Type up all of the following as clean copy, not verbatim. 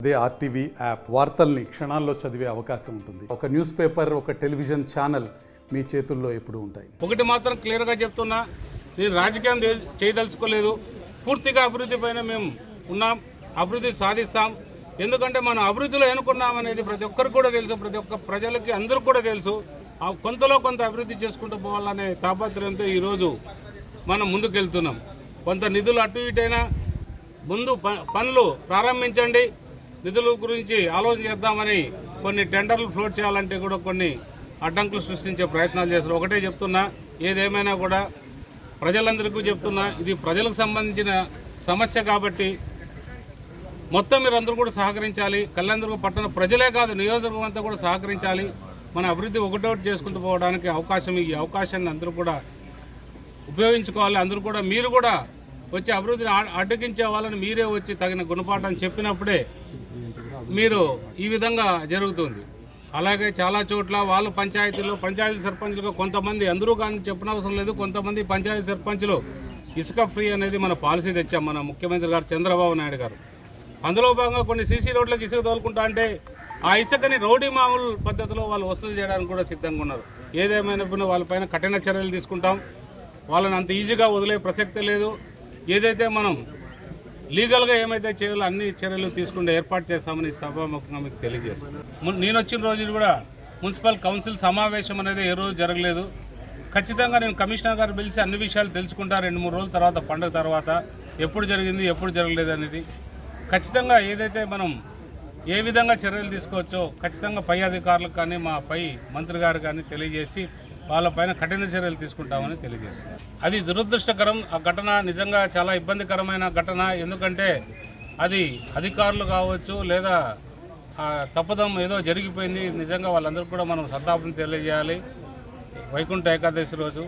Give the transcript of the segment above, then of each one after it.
అదే RTV app వార్తల్ని క్షణాల్లో చదివే అవకాశం ఉంటుంది. ఒక న్యూస్ పేపర్, ఒక టెలివిజన్ ఛానల్ మీ చేతుల్లో ఎప్పుడూ ఉంటాయి. ఒకటి మాత్రం క్లియర్గా చెప్తున్నా, నేను రాజకీయం చేయదలుచుకోలేదు. పూర్తిగా అభివృద్ధి పైన మేము ఉన్నాం, అభివృద్ధి సాధిస్తాం. ఎందుకంటే మనం అభివృద్ధిలో ఎన్నుకున్నాం అనేది ప్రతి ఒక్కరికి కూడా తెలుసు, ప్రతి ఒక్క ప్రజలకి అందరికి కూడా తెలుసు. కొంతలో కొంత అభివృద్ధి చేసుకుంటూ పోవాలనే తాపత్రయంతో ఈరోజు మనం ముందుకెళ్తున్నాం. కొంత నిధులు అటు ఇటైనా ముందు పనులు ప్రారంభించండి, నిధుల గురించి ఆలోచన చేద్దామని కొన్ని టెండర్లు ఫ్లోట్ చేయాలంటే కూడా కొన్ని అడ్డంకులు సృష్టించే ప్రయత్నాలు చేస్తారు. ఒకటే చెప్తున్నా, ఏదేమైనా కూడా ప్రజలందరికీ చెప్తున్నా, ఇది ప్రజలకు సంబంధించిన సమస్య కాబట్టి మొత్తం మీరందరూ కూడా సహకరించాలి. కళ్యాణదుర్గం పట్టణ ప్రజలే కాదు, నియోజకవర్గం అంతా కూడా సహకరించాలి. మన అభివృద్ధి ఒకటొకటి చేసుకుంటూ పోవడానికి ఈ అవకాశాన్ని అందరూ కూడా ఉపయోగించుకోవాలి. అందరూ కూడా మీరు కూడా వచ్చి అభివృద్ధిని అడ్డగించే వాళ్ళని మీరే వచ్చి తగిన గుణపాఠం చెప్పినప్పుడే మీరు ఈ విధంగా జరుగుతుంది. అలాగే చాలా చోట్ల వాళ్ళు పంచాయతీ సర్పంచులుగా కొంతమంది, అందరూ కానీ చెప్పనవసరం లేదు, కొంతమంది పంచాయతీ సర్పంచులు ఇసుక ఫ్రీ అనేది మన పాలసీ తెచ్చాం మన ముఖ్యమంత్రి గారు చంద్రబాబు నాయుడు గారు. అందులో భాగంగా కొన్ని సీసీ రోడ్లకు ఇసుక తోలుకుంటా అంటే ఆ ఇసుకని రౌడీ మామూలు పద్ధతిలో వాళ్ళు వసూలు చేయడానికి కూడా సిద్ధంగా ఉన్నారు. ఏదేమైనా వాళ్ళపైన కఠిన చర్యలు తీసుకుంటాం. వాళ్ళని అంత ఈజీగా వదిలే ప్రసక్తే లేదు. ఏదైతే మనం లీగల్గా ఏమైతే చేయాలో అన్ని చర్యలు తీసుకుంటే ఏర్పాటు చేస్తామని సభాముఖంగా మీకు తెలియజేస్తాను. నేను వచ్చిన రోజు కూడా మున్సిపల్ కౌన్సిల్ సమావేశం అనేది ఏ రోజు జరగలేదు. ఖచ్చితంగా నేను కమిషనర్ గారు పిలిచి అన్ని విషయాలు తెలుసుకుంటా 2-3 రోజుల తర్వాత, పండుగ తర్వాత ఎప్పుడు జరిగింది ఎప్పుడు జరగలేదు అనేది. ఖచ్చితంగా ఏదైతే మనం ఏ విధంగా చర్యలు తీసుకోవచ్చో ఖచ్చితంగా పై అధికారులకు కానీ మా పై మంత్రి గారు కానీ తెలియజేసి వాళ్ళపైన కఠిన చర్యలు తీసుకుంటామని తెలియజేస్తున్నారు. అది దురదృష్టకరం. ఆ ఘటన నిజంగా చాలా ఇబ్బందికరమైన ఘటన. ఎందుకంటే అది అధికారులు కావచ్చు లేదా తప్పదం ఏదో జరిగిపోయింది. నిజంగా వాళ్ళందరూ కూడా మనం సంతాపం తెలియజేయాలి. వైకుంఠ ఏకాదశి రోజు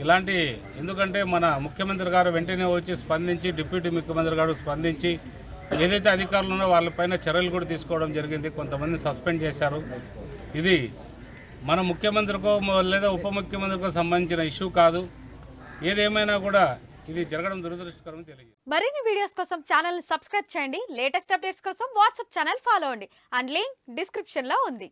ఇలాంటి, ఎందుకంటే మన ముఖ్యమంత్రి గారు వెంటనే వచ్చి స్పందించి, డిప్యూటీ ముఖ్యమంత్రి గారు స్పందించి ఏదైతే అధికారులు ఉన్నారో వాళ్ళపైన చర్యలు కూడా తీసుకోవడం జరిగింది. కొంతమంది సస్పెండ్ చేశారు. ఇది మన ముఖ్యమంత్రికో లేదా ఉప ముఖ్యమంత్రికో సంబంధించిన ఇష్యూ కాదు. ఏదేమైనా కూడా ఇది జరగడం దురదృష్టకరం తెలియదు. మరిన్ని వీడియోస్ కోసం ఛానల్ ని సబ్స్క్రైబ్ చేయండి. లేటెస్ట్ అప్డేట్స్ కోసం వాట్సాప్ ఛానల్ ఫాలో అవ్వండి. అండ్ లింక్ డిస్క్రిప్షన్ లో ఉంది.